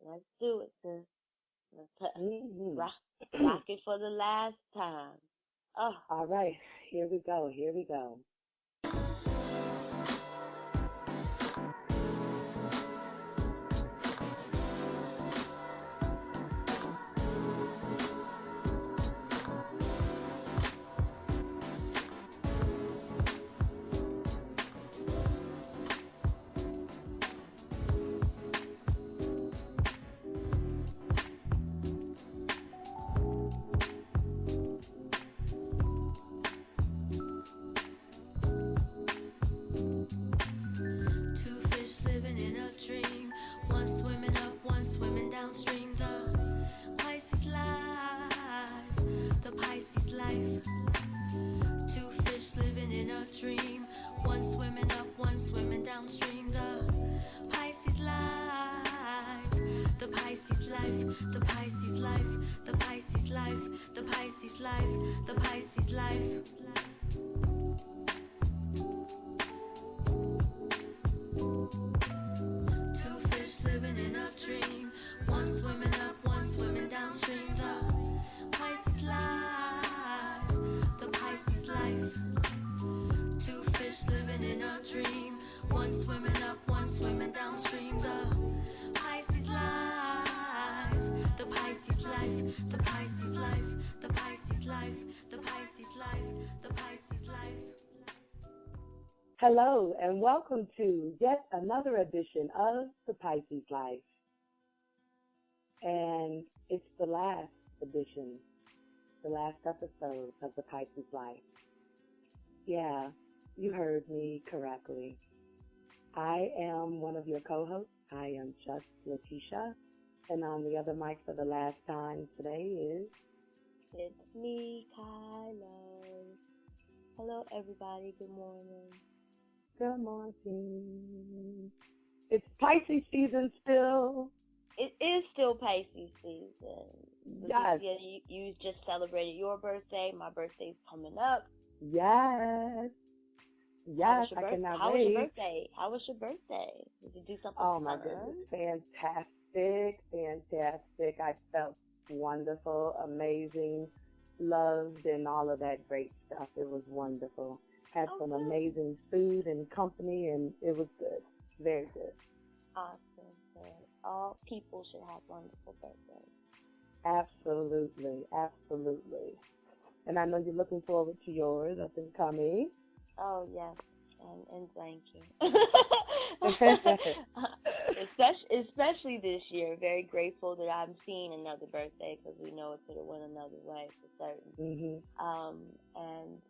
Let's do it, sis. Hmm. Rock, rock it for the last time. Oh, All right, here we go. Here we go. Two fish living in a dream. One swimming up, one swimming downstream. The Pisces life. The Pisces life. Two fish living in a dream. One swimming up, one swimming downstream. The Pisces life. The Pisces life. The Pisces life. The Pisces life. The Pisces life. The Pisces life. Two fish living in a dream. One swimming up, one swimming downstream. The Pisces life. The Pisces life. Two fish living in a dream. One swimming up, one swimming downstream. The Pisces life. The Pisces life. The Pisces life. The Pisces life. The Pisces life. The Pisces life. Hello, and welcome to yet another edition of the Pisces Life. And it's the last edition, the last episode of the Pisces Life. Yeah, you heard me correctly. I am one of your co-hosts. I am just Letitia. And on the other mic for the last time today is... it's me, Kylo. Hello, everybody. Good morning. Good morning. It's Pisces season still. It is still Pisces season. Yes. Leticia, you just celebrated your birthday. My birthday's coming up. Yes. Yes, I cannot How was wait. your birthday? How was your birthday? Did you do something Oh my fun? goodness, fantastic, fantastic. I felt wonderful, amazing, loved, and all of that great stuff. It was wonderful. Had some Okay. amazing food and company, and it was good, very good. Awesome. Good. All people should have wonderful birthdays. Absolutely, absolutely. And I know you're looking forward to yours up and coming. Oh, yes. And thank you. Especially this year. Very grateful that I'm seeing another birthday because we know it could have went another way for certain. Mhm. And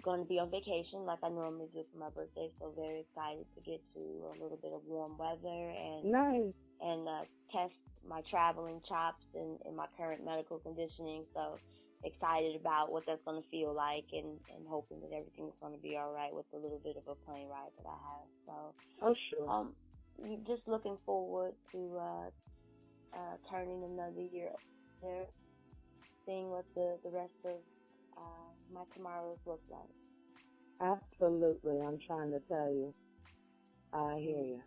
going to be on vacation like I normally do for my birthday, so very excited to get to a little bit of warm weather Nice. and test my traveling chops in my current medical conditioning. So excited about what that's going to feel like and hoping that everything's going to be all right with the little bit of a plane ride that I have. So Oh, sure. just looking forward to turning another year there, seeing what the rest of my tomorrows look like. Absolutely. I'm trying to tell you. I hear you.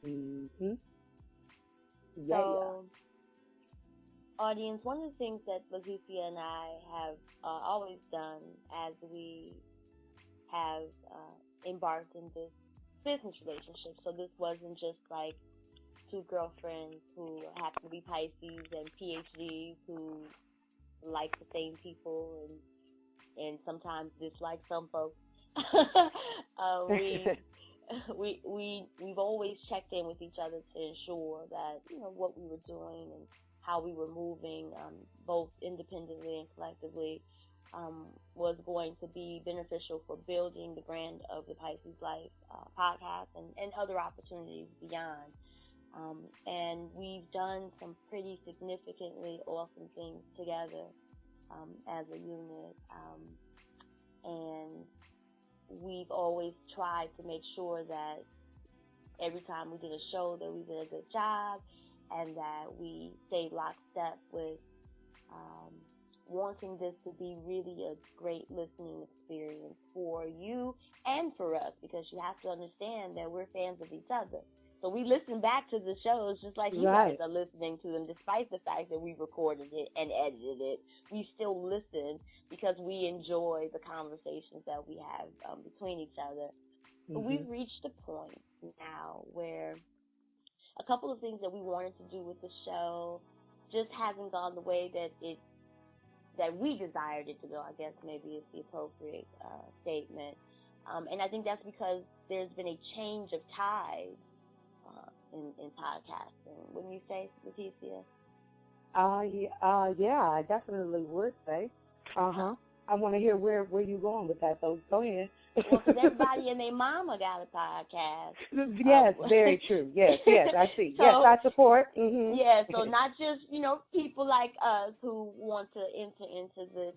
Mhm. Yeah, yeah. So, audience, one of the things that Leticia and I have always done as we have embarked in this business relationship. So this wasn't just like two girlfriends who happen to be Pisces and PhDs who like the same people and sometimes dislike some folks. We we've always checked in with each other to ensure that what we were doing and how we were moving, both independently and collectively, was going to be beneficial for building the brand of the Pisces Life podcast and other opportunities beyond. And we've done some pretty significantly awesome things together as a unit. And we've always tried to make sure that every time we did a show that we did a good job and that we stayed lockstep with wanting this to be really a great listening experience for you and for us, because you have to understand that we're fans of each other. So we listen back to the shows just like you guys Right. are listening to them, despite the fact that we recorded it and edited it. We still listen because we enjoy the conversations that we have between each other. But Mhm. we've reached a point now where a couple of things that we wanted to do with the show just hasn't gone the way that we desired it to go. I guess maybe is the appropriate statement. And I think that's because there's been a change of tide in podcasting. Wouldn't you say, Letitia? Yeah, I definitely would say. Uh-huh. I want to hear where you going with that, so go ahead. Well, because everybody and their mama got a podcast. Yes, very true. Yes, I see. So, yes, I support. Mhm. yeah, so not just, people like us who want to enter into this,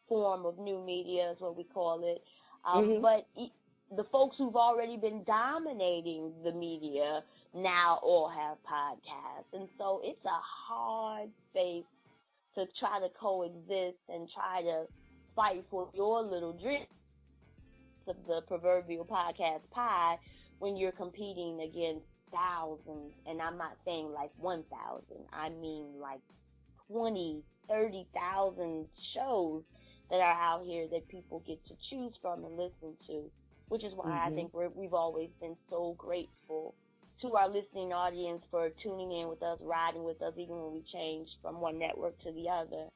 form of new media is what we call it, Mhm. but the folks who've already been dominating the media now all have podcasts. And so it's a hard space to try to coexist and try to fight for your little dream of the proverbial podcast pie when you're competing against thousands, and I'm not saying like 1,000, I mean like 20, 30,000 shows that are out here that people get to choose from and listen to, which is why I Mhm. think we've always been so grateful to our listening audience for tuning in with us, riding with us, even when we change from one network to the other.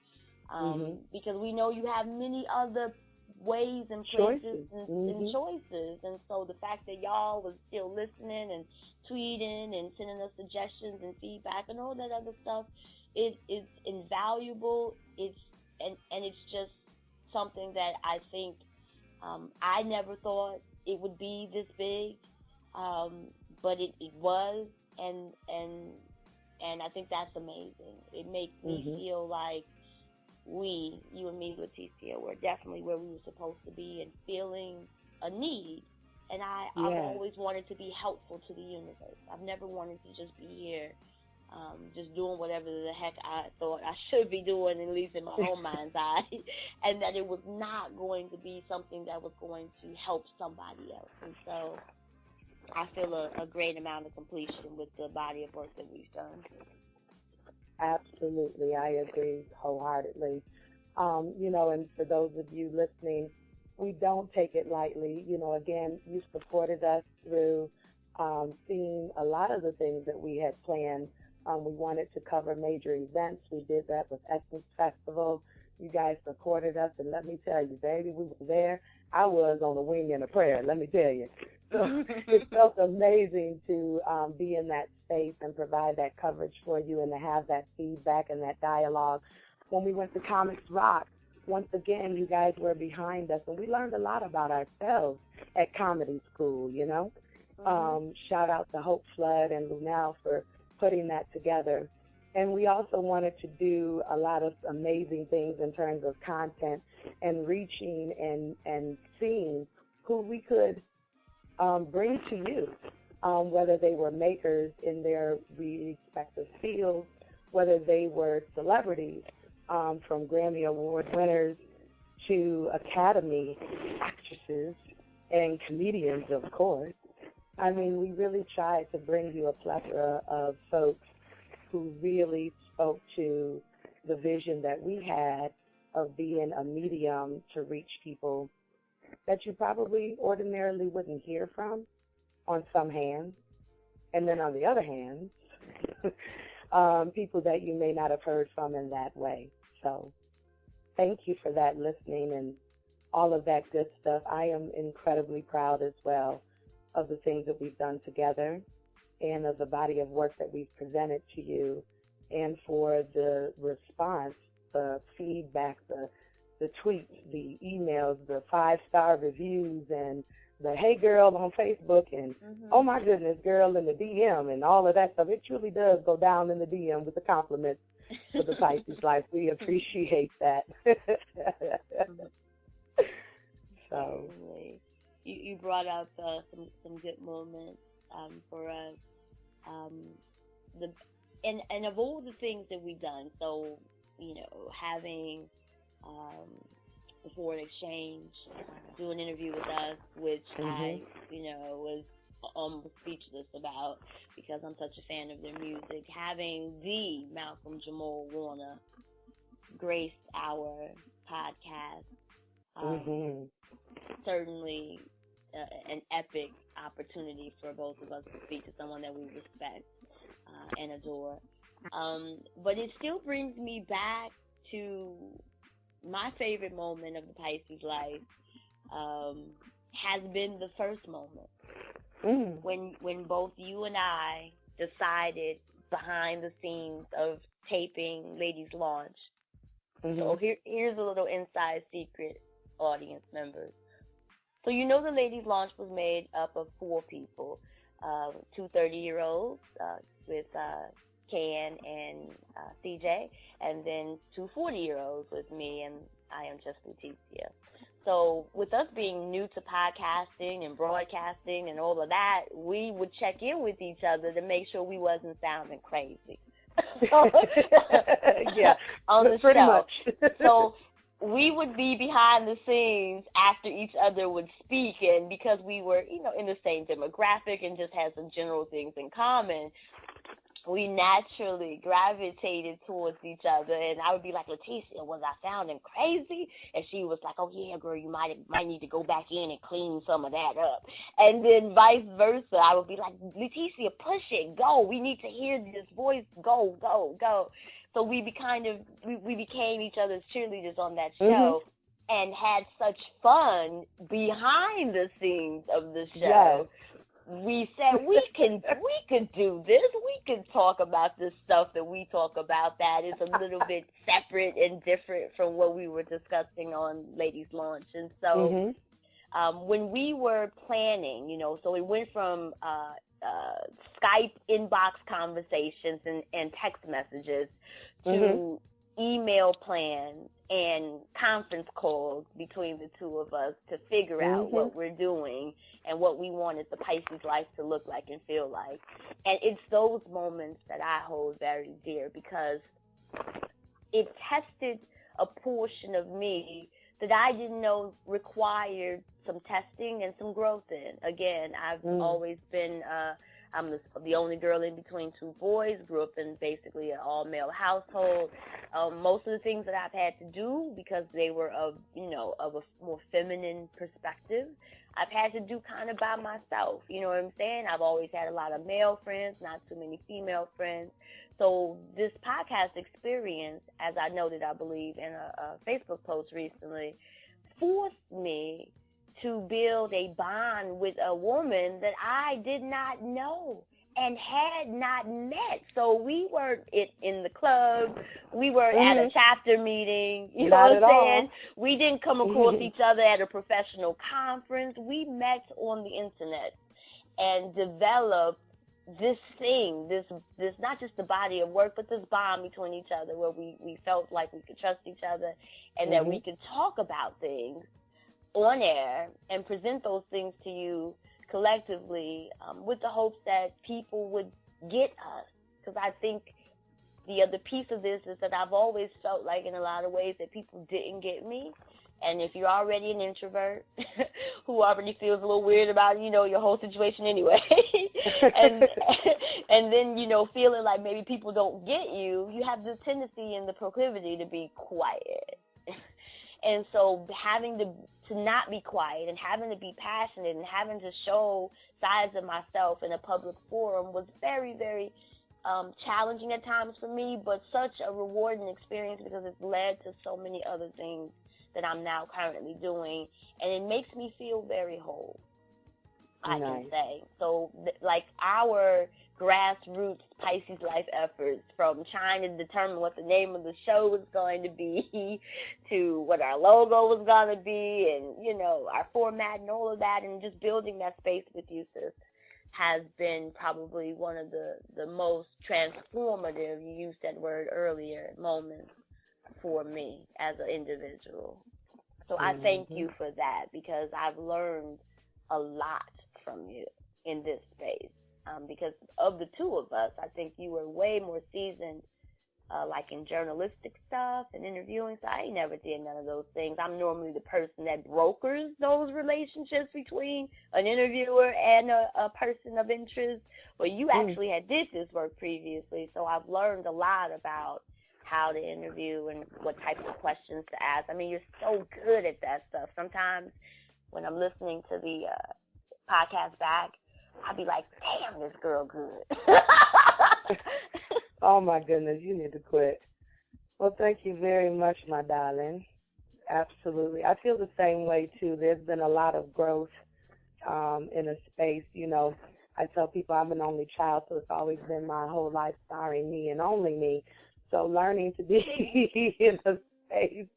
Mhm. Because we know you have many other ways and places Choices. and Mhm. choices. And so the fact that y'all was still listening and tweeting and sending us suggestions and feedback and all that other stuff is invaluable. And it's just something that I think I never thought it would be this big, but it was, and I think that's amazing. It makes me Mhm. feel like you and me, Leticia, were definitely where we were supposed to be and feeling a need. And I've Yes. always wanted to be helpful to the universe. I've never wanted to just be here, just doing whatever the heck I thought I should be doing, at least in my own mind's eye, and that it was not going to be something that was going to help somebody else. And so I feel a great amount of completion with the body of work that we've done. Absolutely, I agree wholeheartedly. And for those of you listening, we don't take it lightly. Again, you supported us through seeing a lot of the things that we had planned. We wanted to cover major events. We did that with Essence Festival. You guys supported us, and let me tell you, baby, we were there. I was on a wing and a prayer, let me tell you. So it felt amazing to be in that space and provide that coverage for you and to have that feedback and that dialogue. When we went to Comics Rock, once again, you guys were behind us, and we learned a lot about ourselves at comedy school. Mm-hmm. Shout out to Hope Flood and Lunel for putting that together. And we also wanted to do a lot of amazing things in terms of content and reaching and seeing who we could bring to you, whether they were makers in their respective fields, whether they were celebrities, from Grammy Award winners to Academy actresses and comedians, of course. I mean, we really tried to bring you a plethora of folks who really spoke to the vision that we had of being a medium to reach people that you probably ordinarily wouldn't hear from on some hands, and then on the other hand, people that you may not have heard from in that way. So thank you for that listening and all of that good stuff. I am incredibly proud as well of the things that we've done together and of the body of work that we've presented to you, and for the response, the feedback, the tweets, the emails, the 5-star reviews, and the hey girl on Facebook, and oh Mm-hmm. my goodness girl in the DM, and all of that stuff. It truly does go down in the DM with the compliments for the Pisces life. We appreciate that. So, Certainly. You brought up some good moments for us. Um, the and of all the things that we've done, so having um, the foreign exchange do an interview with us, which mhm, I was almost speechless about because I'm such a fan of their music. Having the Malcolm Jamal Warner grace our podcast, Mhm. certainly an epic opportunity for both of us to speak to someone that we respect and adore. But it still brings me back to my favorite moment of the Pisces life has been the first moment Mm. when both you and I decided behind the scenes of taping Ladies Launch. So Mhm. here's a little inside secret, audience members. So you know the Ladies Launch was made up of four people, two 30-year-olds with Ken and CJ, and then two 40-year-olds with me, and I am just Letitia. So with us being new to podcasting and broadcasting and all of that, we would check in with each other to make sure we wasn't sounding crazy. Yeah, on the pretty show. much. So we would be behind the scenes after each other would speak, and because we were, in the same demographic and just had some general things in common, we naturally gravitated towards each other. And I would be like, Leticia, was I sounding crazy? And she was like, oh yeah, girl, you might need to go back in and clean some of that up. And then vice versa, I would be like, Leticia, push it, go. We need to hear this voice, go, go, go. So we became each other's cheerleaders on that show. And had such fun behind the scenes of the show. Yes. We said we could do this. We could talk about this stuff that we talk about that is a little bit separate and different from what we were discussing on Ladies Launch. And so when we were planning, so we went from Skype inbox conversations and text messages to email plans and conference calls between the two of us to figure out what we're doing and what we wanted the Pisces life to look like and feel like. And it's those moments that I hold very dear because it tested a portion of me that I didn't know required some testing and some growth in. Again, I've always been I'm the only girl in between two boys, grew up in basically an all-male household. Most of the things that I've had to do, because they were of a more feminine perspective, I've had to do kind of by myself. You know what I'm saying? I've always had a lot of male friends, not too many female friends. So this podcast experience, as I noted, I believe, in a Facebook post recently, forced me to build a bond with a woman that I did not know and had not met. So we weren't in the club. We were at a chapter meeting. You know what I'm saying? We didn't come across each other at a professional conference. We met on the internet and developed this thing, this not just the body of work, but this bond between each other where we felt like we could trust each other and that we could talk about things on air and present those things to you collectively with the hopes that people would get us. Because I think the other piece of this is that I've always felt like in a lot of ways that people didn't get me. And if you're already an introvert who already feels a little weird about, your whole situation anyway, and then, feeling like maybe people don't get you, you have the tendency and the proclivity to be quiet. And so having to not be quiet and having to be passionate and having to show sides of myself in a public forum was very, very challenging at times for me, but such a rewarding experience because it's led to so many other things that I'm now currently doing, and it makes me feel very whole, I can say. So, like our grassroots Pisces life efforts, from trying to determine what the name of the show was going to be to what our logo was going to be and, our format and all of that, and just building that space with you, sis, has been probably one of the most transformative, you used that word earlier, moments for me as an individual. So I thank you for that because I've learned a lot from you in this space. Because of the two of us, I think you were way more seasoned like in journalistic stuff and interviewing. So I ain't never did none of those things. I'm normally the person that brokers those relationships between an interviewer and a person of interest. Well, you actually had did this work previously, so I've learned a lot about how to interview and what types of questions to ask. I mean, you're so good at that stuff. Sometimes when I'm listening to the podcast back, I'll be like, damn, this girl good. Oh, my goodness, you need to quit. Well, thank you very much, my darling. Absolutely. I feel the same way, too. There's been a lot of growth in a space. You know, I tell people I'm an only child, so it's always been my whole life starring me and only me. So learning to be in a space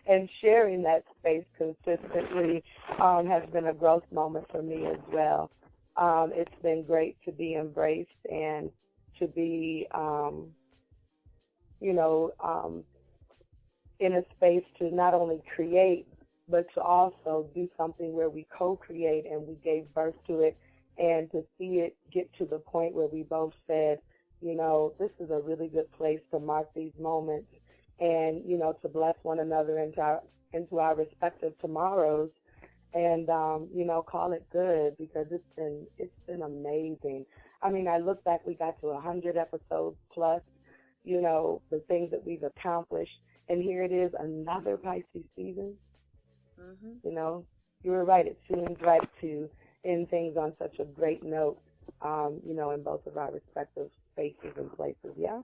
and sharing that space consistently has been a growth moment for me as well. It's been great to be embraced and to be, in a space to not only create, but to also do something where we co-create and we gave birth to it, and to see it get to the point where we both said, you know, this is a really good place to mark these moments and, you know, to bless one another into our respective tomorrows and, call it good, because it's been amazing. I mean, I look back, we got to 100 episodes plus, you know, the things that we've accomplished, and here it is, another Pisces season. Mm-hmm. You know, you were right. It seems right to end things on such a great note, in both of our respective spaces and places, yeah?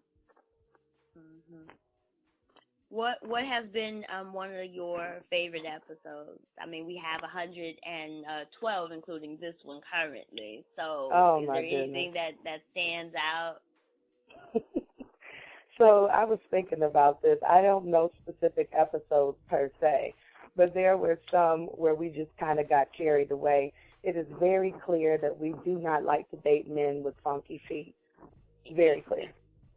Mm-hmm. What has been one of your favorite episodes? I mean, we have 112, including this one currently. So, is there anything that stands out? So I was thinking about this. I don't know specific episodes per se, but there were some where we just kind of got carried away. It is very clear that we do not like to date men with funky feet. Very clear.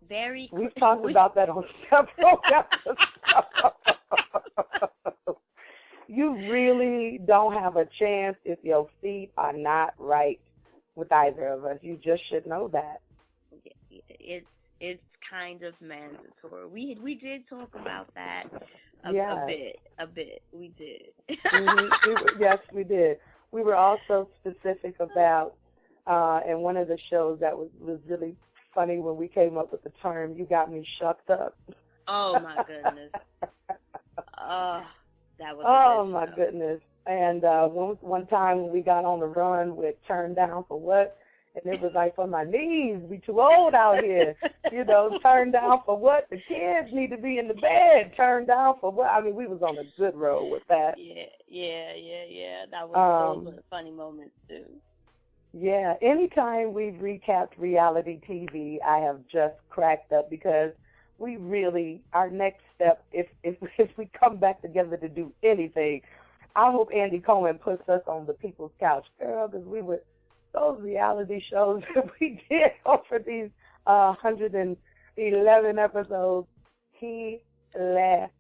Very clear. We've talked about that on several episodes. You really don't have a chance if your feet are not right with either of us. You just should know that. It's kind of mandatory. We did talk about that a bit. We did. Yes, we did. We were also specific about, in one of the shows that was really funny when we came up with the term, you got me shucked up. Oh, my goodness. That was oh, my goodness. And one time when we got on the run with Turned Down for What? And it was like, for my knees, we too old out here. You know, turned down for what? The kids need to be in the bed. Turned down for what? I mean, we was on a good road with that. Yeah. Those were funny moments, too. Yeah. Anytime we've recapped reality TV, I have just cracked up, because we really, our next step, if we come back together to do anything, I hope Andy Cohen puts us on the People's Couch, girl, because we would, those reality shows that we did over these 111 episodes, hilarious.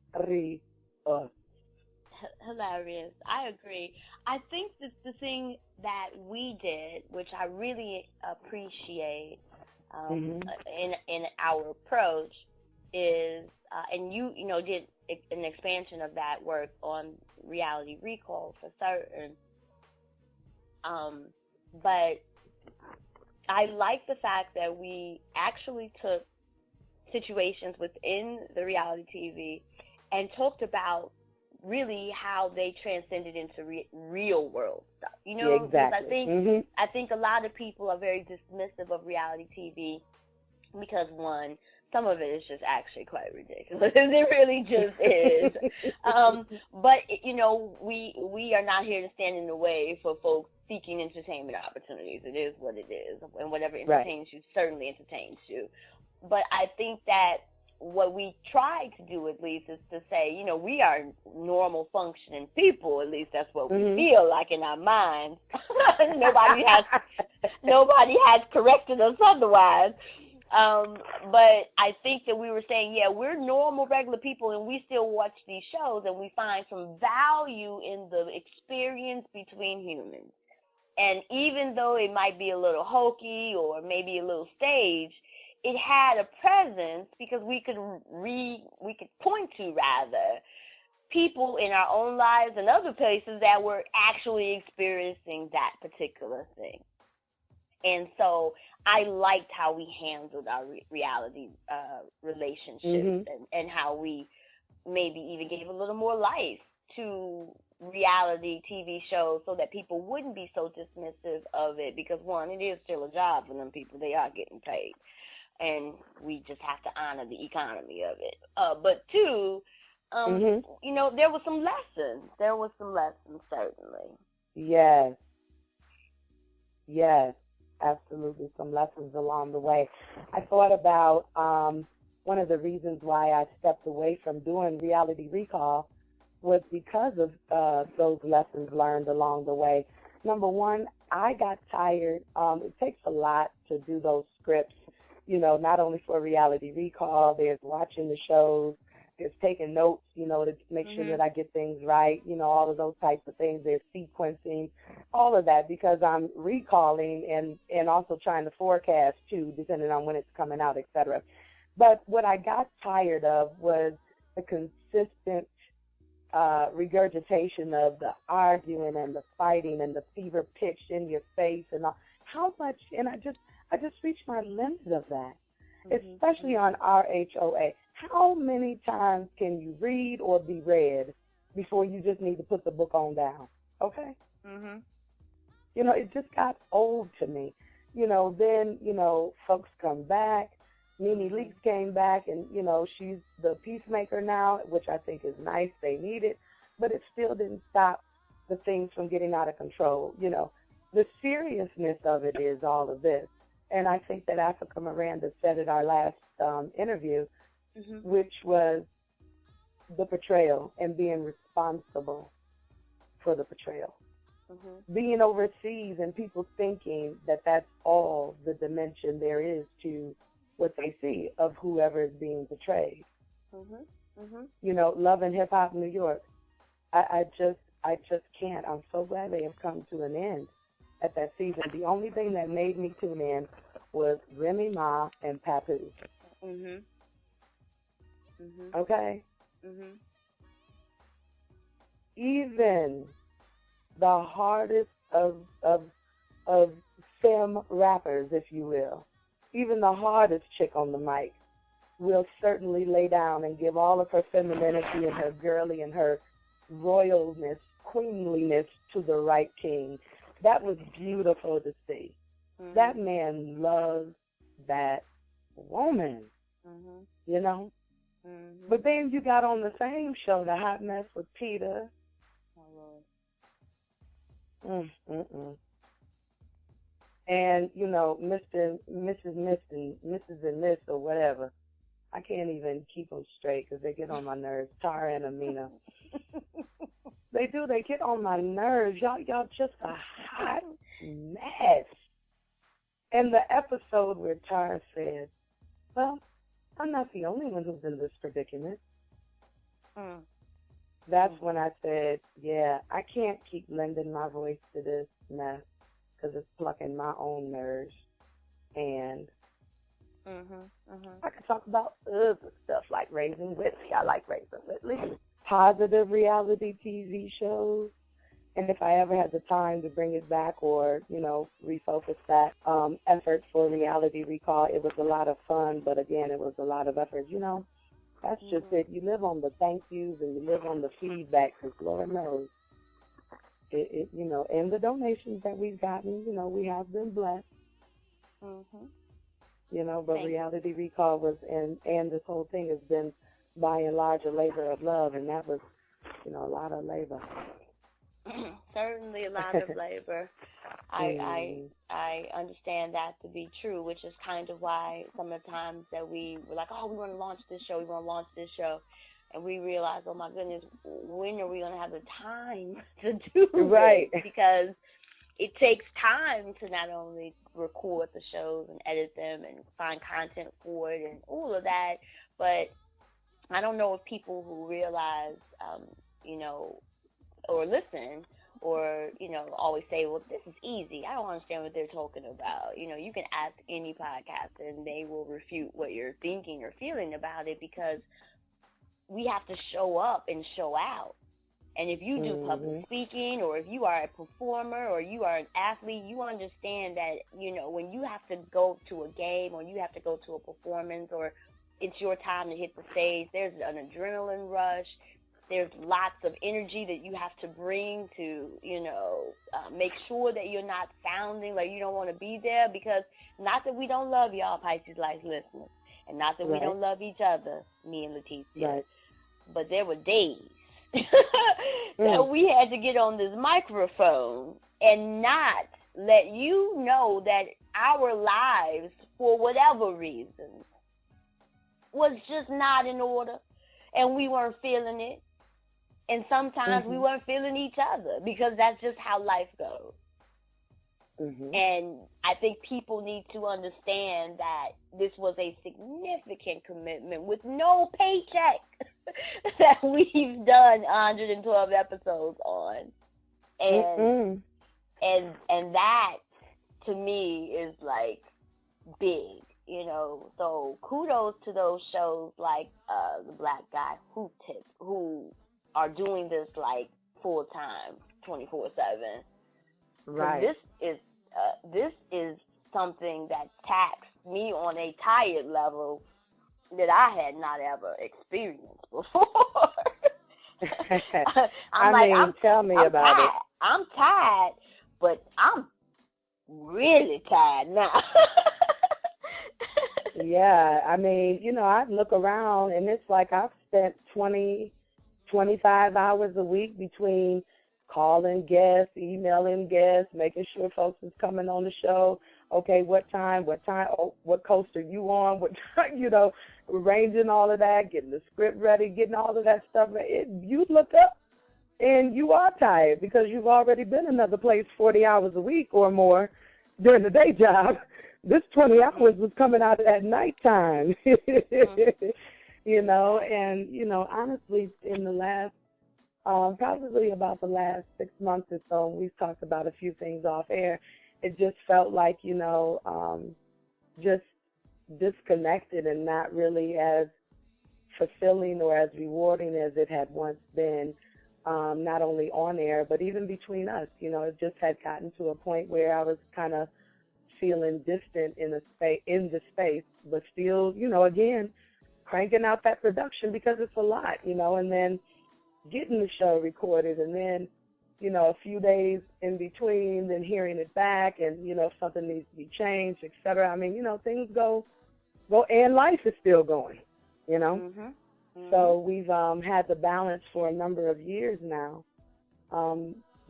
Hilarious. I agree. I think that the thing that we did, which I really appreciate in our approach, is, and you did an expansion of that work on Reality Recall for certain, but I like the fact that we actually took situations within the reality TV and talked about really how they transcended into real world stuff. You know, yeah, exactly. I think a lot of people are very dismissive of reality TV because, one, some of it is just actually quite ridiculous. It really just is. But we are not here to stand in the way for folks seeking entertainment opportunities. It is what it is, and whatever entertains you certainly entertains you. But I think that what we try to do, at least, is to say, we are normal functioning people. At least that's what we feel like in our minds. Nobody has corrected us otherwise. But I think that we were saying, we're normal, regular people, and we still watch these shows, and we find some value in the experience between humans. And even though it might be a little hokey or maybe a little staged, it had a presence because we could point to rather people in our own lives and other places that were actually experiencing that particular thing. And so I liked how we handled our reality relationships, and how we maybe even gave a little more life to reality TV shows so that people wouldn't be so dismissive of it, because one, it is still a job for them people. They are getting paid. And we just have to honor the economy of it. But two, you know, there were some lessons. There were some lessons, certainly. Yes. Yes, absolutely. Some lessons along the way. I thought about one of the reasons why I stepped away from doing Reality Recall was because of those lessons learned along the way. Number one, I got tired. It takes a lot to do those scripts, you know, not only for Reality Recall, there's watching the shows, there's taking notes, you know, to make sure that I get things right, you know, all of those types of things. There's sequencing, all of that, because I'm recalling and also trying to forecast, too, depending on when it's coming out, et cetera. But what I got tired of was the consistent regurgitation of the arguing and the fighting and the fever pitch in your face and all. How much, and I just reached my limit of that, especially on RHOA. How many times can you read or be read before you just need to put the book on down? Okay? You know, it just got old to me. You know, then, you know, folks come back. Nene Leakes came back, and, you know, she's the peacemaker now, which I think is nice. They need it. But it still didn't stop the things from getting out of control. You know, the seriousness of it is all of this. And I think that Africa Miranda said at our last interview, which was the portrayal and being responsible for the portrayal. Being overseas and people thinking that that's all the dimension there is to what they see of whoever is being portrayed. You know, Love and Hip Hop New York. I just can't. I'm so glad they have come to an end at that season. The only thing that made me tune in was Remy Ma and Papoose. Okay? Even the hardest of femme rappers, if you will, even the hardest chick on the mic will certainly lay down and give all of her femininity and her girly and her royalness, queenliness to the right king. That was beautiful to see. That man loves that woman, you know? But then you got on the same show, The Hot Mess with Peter. And, you know, Mr. and Mrs. and Miss or whatever. I can't even keep them straight because they get on my nerves. Tara and Amina. They do. They get on my nerves. Y'all just a hot mess. And the episode where Tara said, well, I'm not the only one who's in this predicament. That's when I said, yeah, I can't keep lending my voice to this mess because it's plucking my own nerves. And I could talk about other stuff like Raising Whitley. I like Raising Whitley. Positive reality TV shows. And if I ever had the time to bring it back or, you know, refocus that effort for Reality Recall, it was a lot of fun. But, again, it was a lot of effort. You know, that's just it. You live on the thank yous and you live on the feedback because Lord knows, you know, and the donations that we've gotten, you know, we have been blessed. You know, but Reality Recall was, and this whole thing has been by and large a labor of love, and that was, you know, a lot of labor. Certainly a lot of labor. I understand that to be true, which is kind of why some of the times that we were like, oh, we want to launch this show, and we realize, oh my goodness, when are we going to have the time to do this? Because it takes time to not only record the shows and edit them and find content for it and all of that, but I don't know if people who realize, you know, or listen, or, always say, well, this is easy. I don't understand what they're talking about. You can ask any podcaster and they will refute what you're thinking or feeling about it, because we have to show up and show out. And if you do public speaking, or if you are a performer, or you are an athlete, you understand that, when you have to go to a game, or you have to go to a performance, or it's your time to hit the stage, there's an adrenaline rush. There's lots of energy that you have to bring to, make sure that you're not sounding like you don't want to be there, because not that we don't love y'all Pisces Life listeners, and not that we don't love each other, me and Letitia, but there were days that we had to get on this microphone and not let you know that our lives, for whatever reason, was just not in order, and we weren't feeling it. And sometimes we weren't feeling each other, because that's just how life goes. And I think people need to understand that this was a significant commitment with no paycheck that we've done 112 episodes on. And and that, to me, is like big, So kudos to those shows like the Black Guy Who Tips, who are doing this like full time, 24/7. Right. This is something that taxed me on a tired level that I had not ever experienced before. Tell me about tired. it. I'm tired, but I'm really tired now. Yeah, I look around, and it's like I've spent 20, 25 hours a week between calling guests, emailing guests, making sure folks is coming on the show. Okay, what time, oh, what coast are you on, what time, arranging all of that, getting the script ready, getting all of that stuff. You look up, and you are tired, because you've already been another place 40 hours a week or more during the day job. This 20 hours was coming out at nighttime, honestly, in the last, probably about the last 6 months or so, we've talked about a few things off air, it just felt like, just disconnected and not really as fulfilling or as rewarding as it had once been, not only on air, but even between us. It just had gotten to a point where I was kind of feeling distant in the space, but still, again, cranking out that production, because it's a lot, and then getting the show recorded, and then, a few days in between, then hearing it back, and, if something needs to be changed, et cetera. Things go, and life is still going, So we've had the balance for a number of years now.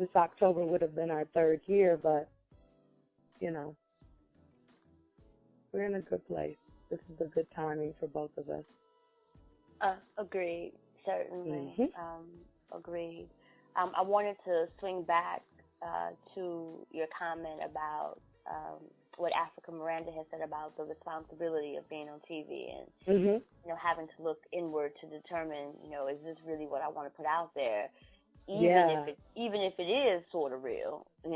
This October would have been our 3rd year, but, we're in a good place. This is a good timing for both of us. Agreed, certainly. Agreed. I wanted to swing back to your comment about what Africa Miranda has said about the responsibility of being on TV and having to look inward to determine, is this really what I want to put out there, even if it is sort of real, and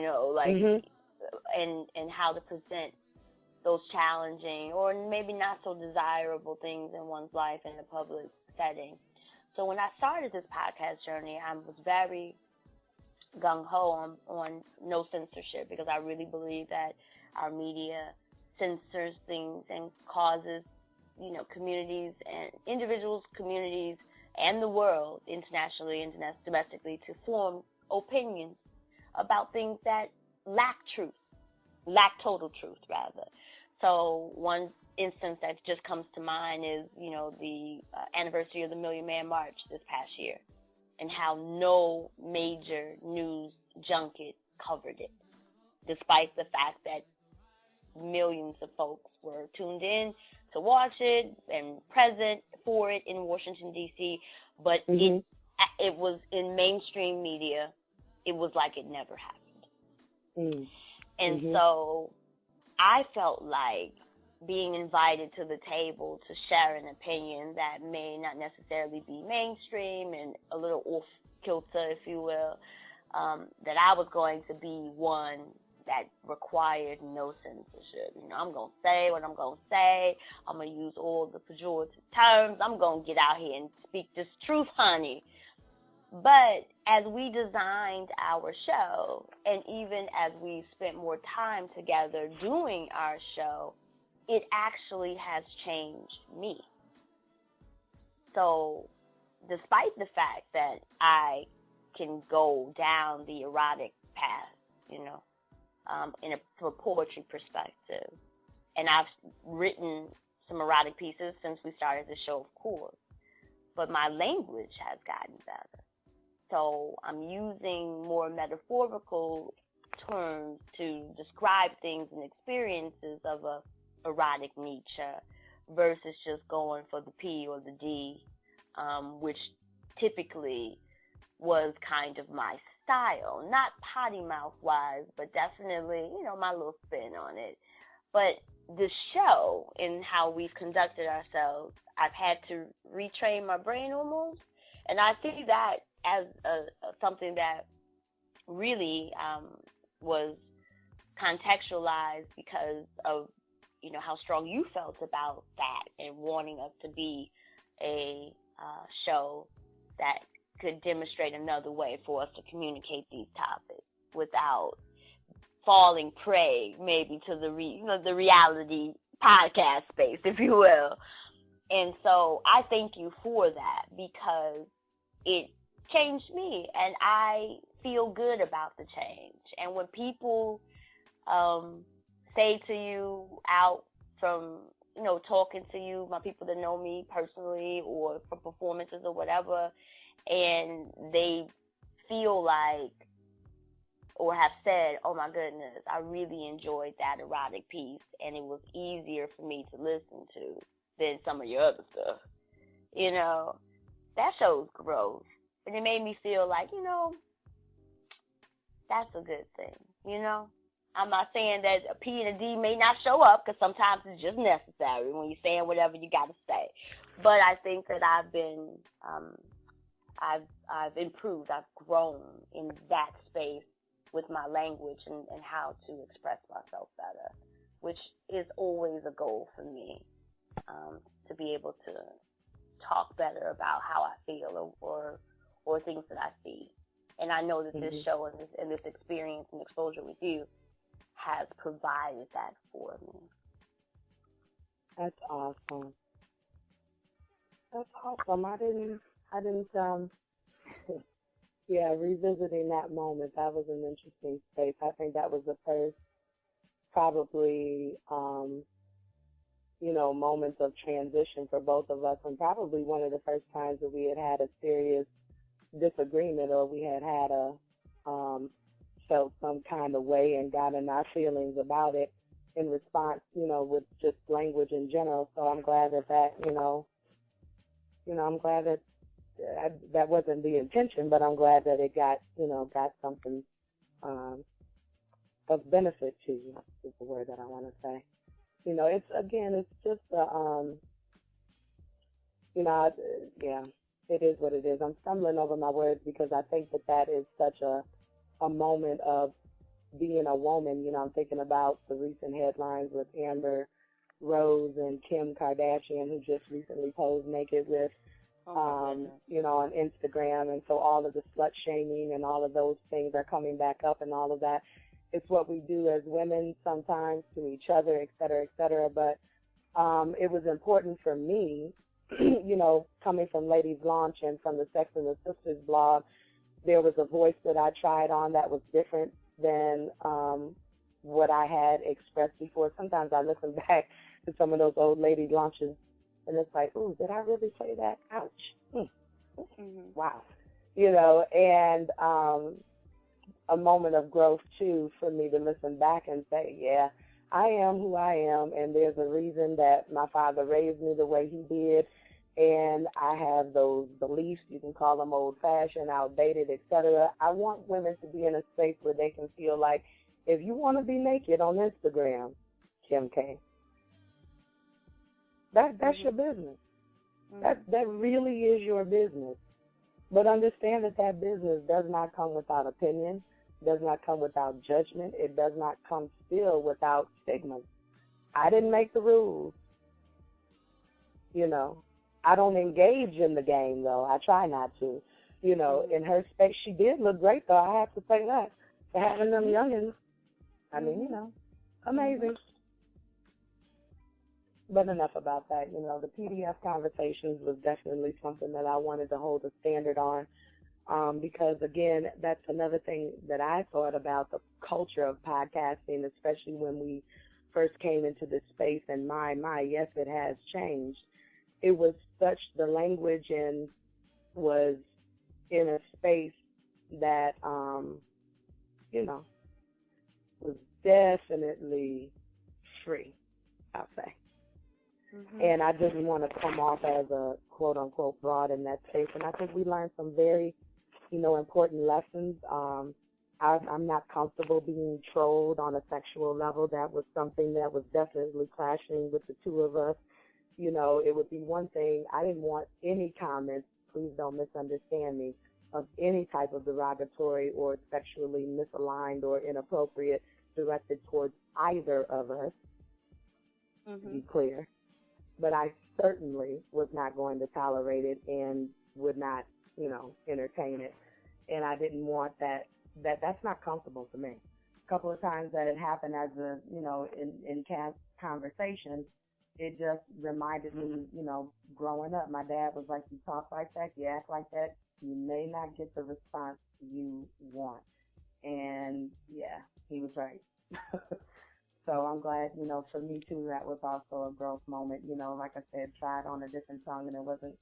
how to present those challenging or maybe not so desirable things in one's life in a public setting. So when I started this podcast journey, I was very gung-ho on no censorship, because I really believe that our media censors things and causes, communities and individuals, communities, and the world internationally and domestically to form opinions about things that lack total truth, rather. So one instance that just comes to mind is, the anniversary of the Million Man March this past year, and how no major news junket covered it, despite the fact that millions of folks were tuned in to watch it and present for it in Washington, D.C., but it was in mainstream media. It was like it never happened. And so I felt like being invited to the table to share an opinion that may not necessarily be mainstream and a little off kilter, if you will, that I was going to be one that required no censorship. I'm going to say what I'm going to say. I'm going to use all the pejorative terms. I'm going to get out here and speak this truth, honey. But as we designed our show, and even as we spent more time together doing our show, it actually has changed me. So despite the fact that I can go down the erotic path, from a poetry perspective. And I've written some erotic pieces since we started the show, of course. But my language has gotten better. So I'm using more metaphorical terms to describe things and experiences of a erotic nature versus just going for the P or the D, which typically was kind of my style, not potty mouth wise, but definitely, my little spin on it. But the show and how we've conducted ourselves, I've had to retrain my brain almost, and I see that as something that really was contextualized because of how strong you felt about that and wanting us to be a show that could demonstrate another way for us to communicate these topics without falling prey maybe to the reality podcast space, if you will. And so I thank you for that because it changed me and I feel good about the change. And when people say to you out from talking to you, my people that know me personally or for performances or whatever, and they feel like or have said, oh my goodness, I really enjoyed that erotic piece and it was easier for me to listen to than some of your other stuff, that shows growth. And it made me feel like, that's a good thing, I'm not saying that a P and a D may not show up because sometimes it's just necessary when you're saying whatever you got to say. But I think that I've been I've improved, I've grown in that space with my language and how to express myself better, which is always a goal for me, to be able to talk better about how I feel or things that I see. And I know that this show and this experience and exposure with you has provided that for me. That's awesome. That's awesome. I didn't revisiting that moment, that was an interesting space. I think that was the first probably moments of transition for both of us, and probably one of the first times that we had a serious disagreement or we had felt some kind of way and got in our feelings about it in response, with just language in general. So I'm glad that I'm glad that that wasn't the intention, but I'm glad that it got something of benefit to you, is the word that I want to say. It's just it is what it is. I'm stumbling over my words because I think that is such a moment of being a woman. I'm thinking about the recent headlines with Amber Rose and Kim Kardashian, who just recently posed naked with, on Instagram. And so all of the slut shaming and all of those things are coming back up and all of that. It's what we do as women sometimes to each other, et cetera, et cetera. But it was important for me, coming from Ladies Launch and from the Sex and the Sisters blog, there was a voice that I tried on that was different than what I had expressed before. Sometimes I listen back to some of those old lady launches, and it's like, ooh, did I really play that? Ouch. Wow. And a moment of growth, too, for me to listen back and say, yeah, I am who I am, and there's a reason that my father raised me the way he did, and I have those beliefs. You can call them old-fashioned, outdated, etc. I want women to be in a space where they can feel like, if you want to be naked on Instagram, Kim K, that's your business. That really is your business. But understand that that business does not come without opinion, does not come without judgment. It does not come still without stigma. I didn't make the rules, you know. I don't engage in the game, though. I try not to. You know, in her space, she did look great, though. I have to say that. For having them youngins, I mean, you know, amazing. But enough about that. You know, the PDF conversations was definitely something that I wanted to hold a standard on, because, again, that's another thing that I thought about the culture of podcasting, especially when we first came into this space. And yes, it has changed. It was such, the language and was in a space that, you know, was definitely free, I'll say. And I didn't want to come off as a quote-unquote broad in that space. And I think we learned some very, you know, important lessons. I'm not comfortable being trolled on a sexual level. That was something that was definitely clashing with the two of us. You know, it would be one thing. I didn't want any comments, please don't misunderstand me, of any type of derogatory or sexually misaligned or inappropriate directed towards either of us, to be clear. But I certainly was not going to tolerate it and would not, you know, entertain it. And I didn't want that. That's not comfortable for me. A couple of times that it happened as a, you know, in conversation, it just reminded me, you know, growing up, my dad was like, you talk like that, you act like that, you may not get the response you want. And, yeah, he was right. So I'm glad, you know, for me, too, that was also a growth moment. You know, like I said, tried on a different tongue, and it wasn't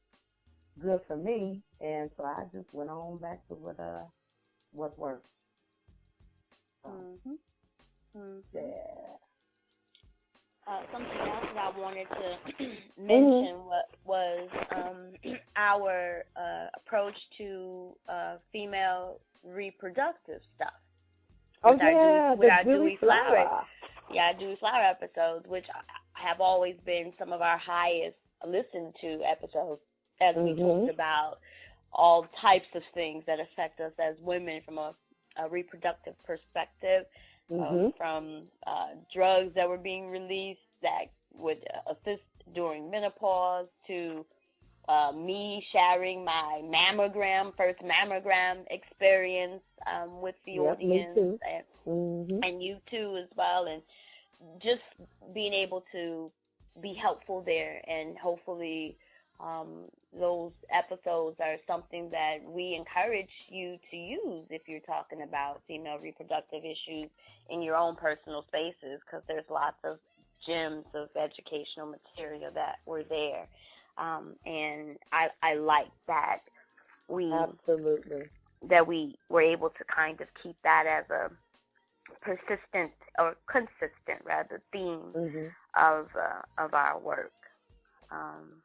good for me. And so I just went on back to what worked. So, yeah. Something else that I wanted to mention was our approach to female reproductive stuff. Oh, yeah, the Dewey Flower. Yeah, Dewey Flower episodes, which have always been some of our highest listened to episodes, as we talked about all types of things that affect us as women from a reproductive perspective, from drugs that were being released that would assist during menopause, to me sharing my first mammogram experience with the audience, me too. And you too as well, and just being able to be helpful there, and hopefully those episodes are something that we encourage you to use if you're talking about female reproductive issues in your own personal spaces, because there's lots of gems of educational material that were there. And I like that we were able to kind of keep that as a persistent or consistent rather theme of our work.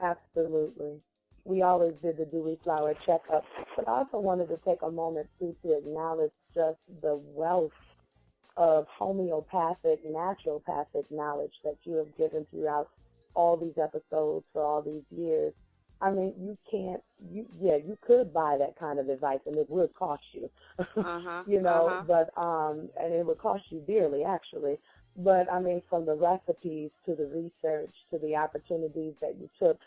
Absolutely. We always did the Dewey Flower checkup, but I also wanted to take a moment too to acknowledge just the wealth of homeopathic, naturopathic knowledge that you have given throughout all these episodes for all these years. I mean, you could buy that kind of advice, and it would cost you, you know, but, and it would cost you dearly, actually. But, I mean, from the recipes to the research to the opportunities that you took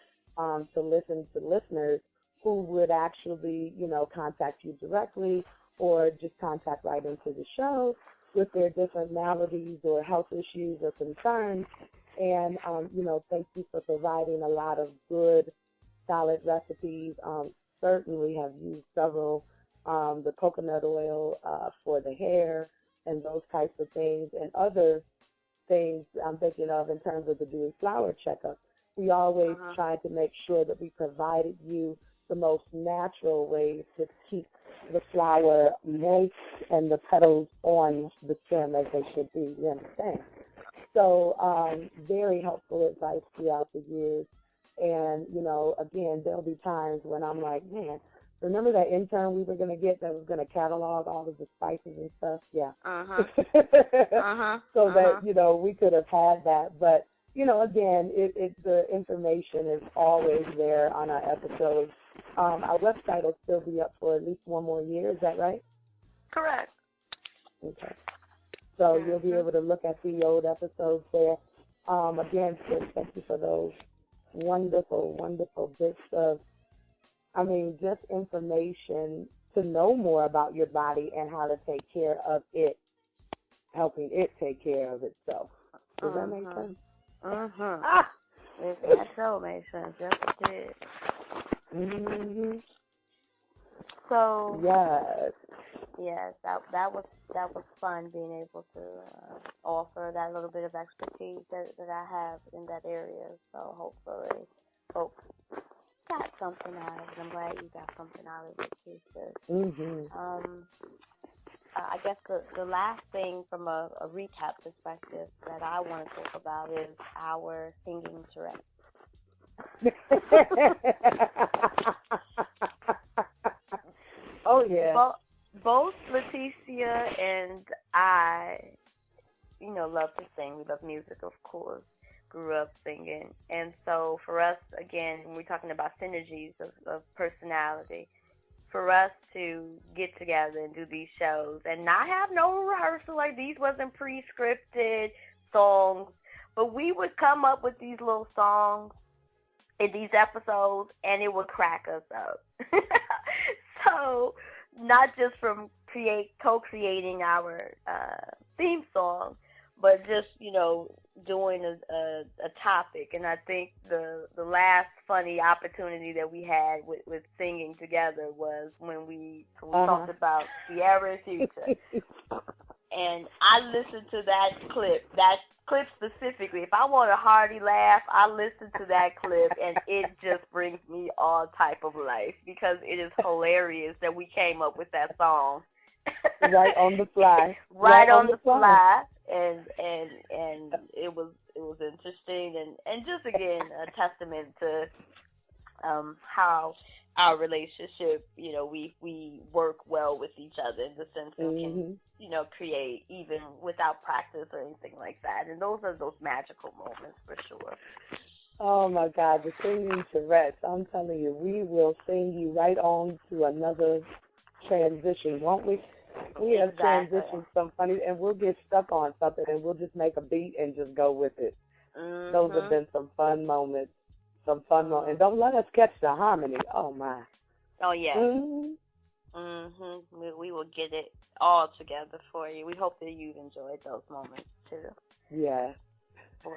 to listen to listeners who would actually, you know, contact you directly or just contact right into the show with their different maladies or health issues or concerns. And, you know, thank you for providing a lot of good, solid recipes. Certainly have used several, the coconut oil for the hair and those types of things, and other things I'm thinking of in terms of the Dewey Flower checkup. We always tried to make sure that we provided you the most natural ways to keep the flower moist and the petals on the stem as they should be, you understand? So very helpful advice throughout the years. And, you know, again, there'll be times when I'm like, man, remember that intern we were going to get that was going to catalog all of the spices and stuff? Yeah. So that, you know, we could have had that. But, you know, again, the information is always there on our episodes. our website will still be up for at least one more year. Is that right? Correct. Okay. So you'll be able to look at the old episodes there. Again, sis, thank you for those wonderful, wonderful bits of, just information to know more about your body and how to take care of it, helping it take care of itself. Does that make sense? That so makes sense. Yes, it did. So yes, that was fun being able to offer that little bit of expertise that I have in that area. So hopefully, folks got something out of it. I'm glad you got something out of it too, sis. I guess the last thing from a recap perspective that I want to talk about is our singing Tourette. Oh, yeah. Both Letitia and I, love to sing. We love music, of course. Grew up singing. And so for us, again, when we're talking about synergies of personality, for us to get together and do these shows and not have no rehearsal, like these wasn't pre-scripted songs, but we would come up with these little songs in these episodes and it would crack us up. So not just from co-creating our theme song, but just, doing a topic. And I think the last funny opportunity that we had with singing together was when we talked about Sierra and Future. And I listened to that clip specifically. If I want a hearty laugh, I listen to that clip, and it just brings me all type of life because it is hilarious that we came up with that song. Right on the fly. Right on the fly. And it was interesting and just again a testament to how our relationship, we work well with each other in the sense that we can, create even without practice or anything like that. And those are those magical moments for sure. Oh my God, the singing Tourette's. I'm telling you, we will sing you right on to another transition, won't we? We have transitioned some funny, and we'll get stuck on something, and we'll just make a beat and just go with it. Those have been some fun moments. And don't let us catch the harmony. Oh, my. Oh, yeah. We will get it all together for you. We hope that you've enjoyed those moments, too. Yeah. So,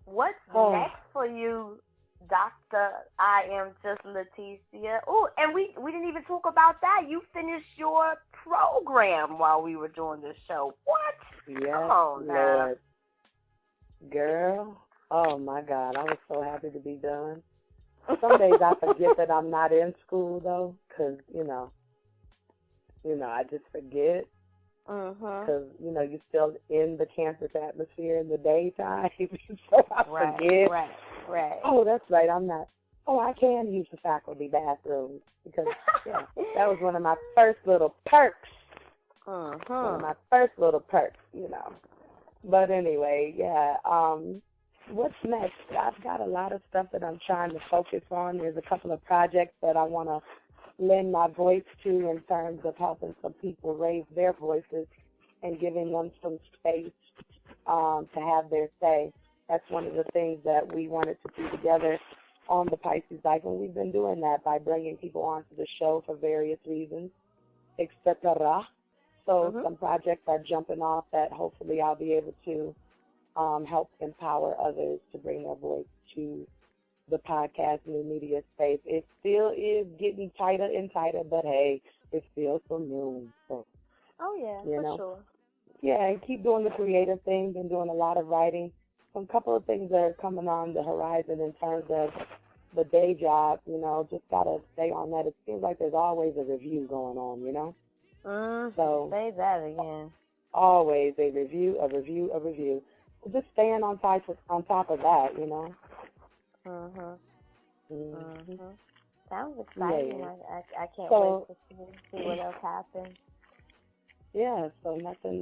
what's next for you, Dr. I Am Just Letitia? Oh, and we didn't even talk about that. You finished your program while we were doing this show. What? Yes, Come on now. Lord. Girl, oh my God, I was so happy to be done. Some days I forget that I'm not in school, though, because, I just forget. Because, you're still in the campus atmosphere in the daytime, so I forget. Right. Oh, that's right, I'm not. Oh, I can use the faculty bathroom, because, that was one of my first little perks. One of my first little perks, But anyway, what's next? I've got a lot of stuff that I'm trying to focus on. There's a couple of projects that I want to lend my voice to in terms of helping some people raise their voices and giving them some space to have their say. That's one of the things that we wanted to do together on the Pisces Life, and we've been doing that by bringing people onto the show for various reasons, etc. So some projects are jumping off that hopefully I'll be able to help empower others to bring their voice to the podcast and the media space. It still is getting tighter and tighter, but hey, it's still some room. So, for sure. Yeah, and keep doing the creative things and doing a lot of writing. Some couple of things that are coming on the horizon in terms of the day job, just got to stay on that. It seems like there's always a review going on, So say that again. Always a review. Just staying on top of that, Sounds exciting. Yeah. I can't wait to see what else happens. Yeah, so nothing,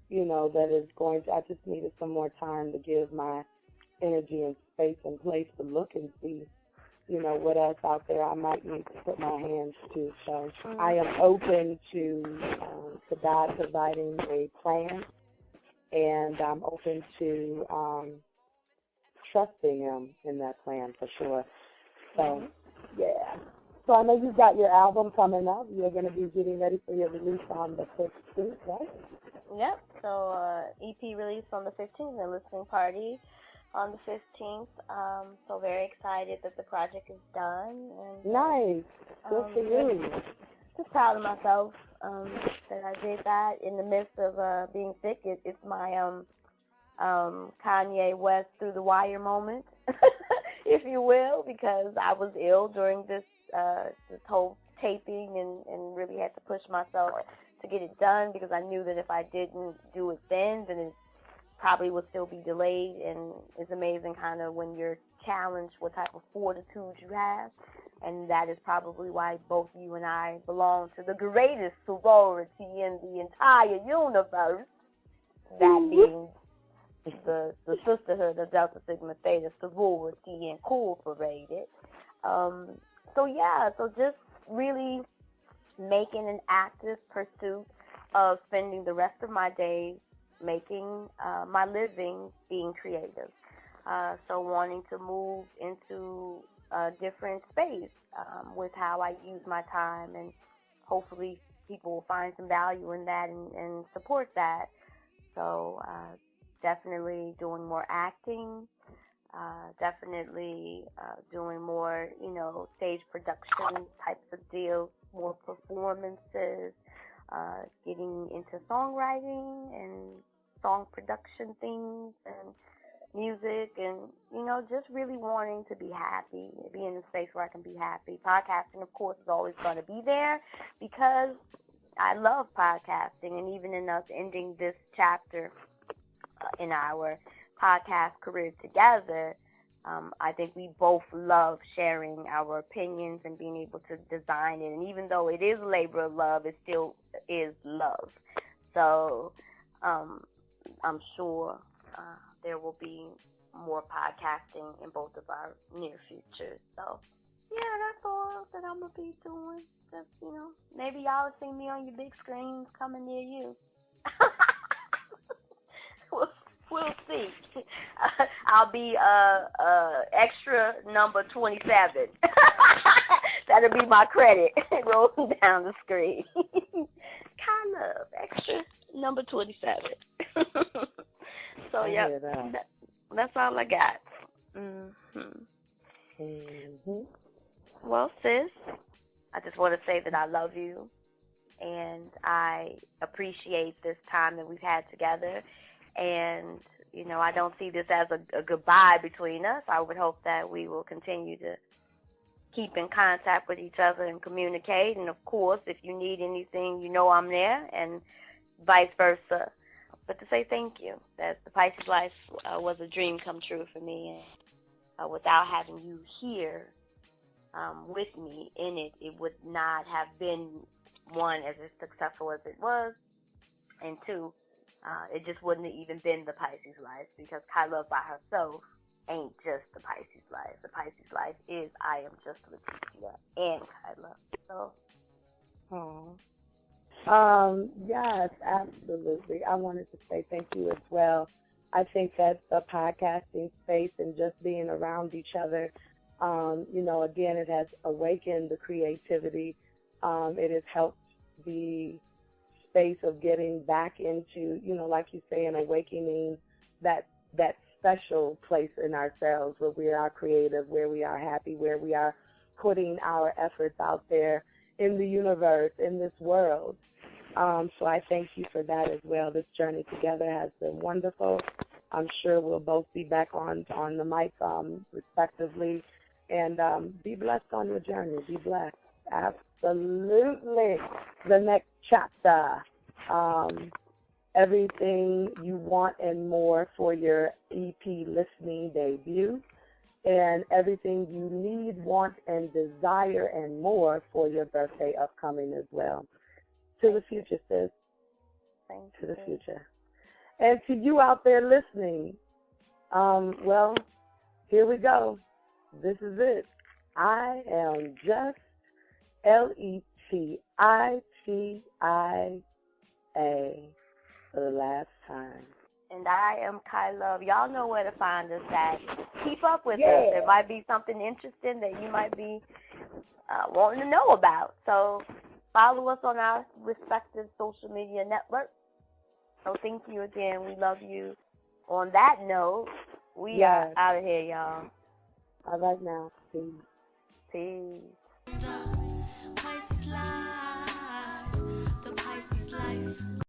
that is going to, I just needed some more time to give my energy and space and place to look and see, what else out there I might need to put my hands to. So I am open to God providing a plan, and I'm open to trusting Him in that plan for sure. So, yeah. So I know you've got your album coming up. You're going to be getting ready for your release on the 15th, right? Yep. So EP release on the 15th and listening party on the 15th. So very excited that the project is done. And, nice. Good for you. Just proud of myself that I did that in the midst of being sick. It's my Kanye West through the wire moment, if you will, because I was ill during this whole taping and really had to push myself to get it done, because I knew that if I didn't do it then it probably would still be delayed. And it's amazing kind of when you're challenged what type of fortitude you have, and that is probably why both you and I belong to the greatest sorority in the entire universe, that being the Sisterhood of Delta Sigma Theta Sorority Incorporated. So just really making an active pursuit of spending the rest of my days making my living being creative. So wanting to move into a different space with how I use my time, and hopefully people will find some value in that and support that. So definitely doing more acting, definitely doing more, stage production types of deals, more performances, getting into songwriting and song production things and music, and, just really wanting to be happy, be in a space where I can be happy. Podcasting, of course, is always going to be there because I love podcasting, and even in us ending this chapter in our podcast career together, I think we both love sharing our opinions and being able to design it. And even though it is a labor of love, it still is love. So I'm sure there will be more podcasting in both of our near futures. So, yeah, that's all that I'm going to be doing. Just, maybe y'all will see me on your big screens coming near you. We'll see. I'll be extra number 27. That'll be my credit rolling down the screen. Kind of extra number 27. So yeah, that's all I got. Well, sis, I just want to say that I love you, and I appreciate this time that we've had together. And, I don't see this as a goodbye between us. I would hope that we will continue to keep in contact with each other and communicate. And, of course, if you need anything, I'm there, and vice versa. But to say thank you, that the Pisces life was a dream come true for me. And without having you here with me in it, it would not have been, one, as successful as it was, and two, it just wouldn't have even been the Pisces life, because Kyla by herself ain't just the Pisces life. The Pisces life is I am just Letitia and Kyla. So. Yes, absolutely. I wanted to say thank you as well. I think that the podcasting space and just being around each other, again, it has awakened the creativity. It has helped the space of getting back into, like you say, an awakening, that special place in ourselves where we are creative, where we are happy, where we are putting our efforts out there in the universe, in this world. So I thank you for that as well. This journey together has been wonderful. I'm sure we'll both be back on the mic respectively. And be blessed on your journey. Be blessed. Absolutely. The next chapter. Everything you want and more for your EP listening debut. And everything you need, want, and desire and more for your birthday upcoming as well. To the future, sis. Thank to you. The future. And to you out there listening, Well, here we go. This is it. I am just Letitia for the last time. And I am Kai Love. Y'all know where to find us at. Keep up with us. Yeah. There might be something interesting that you might be wanting to know about. So follow us on our respective social media networks. So thank you again. We love you. On that note, we are out of here, y'all. All right now. Peace. Peace. The Pisces life.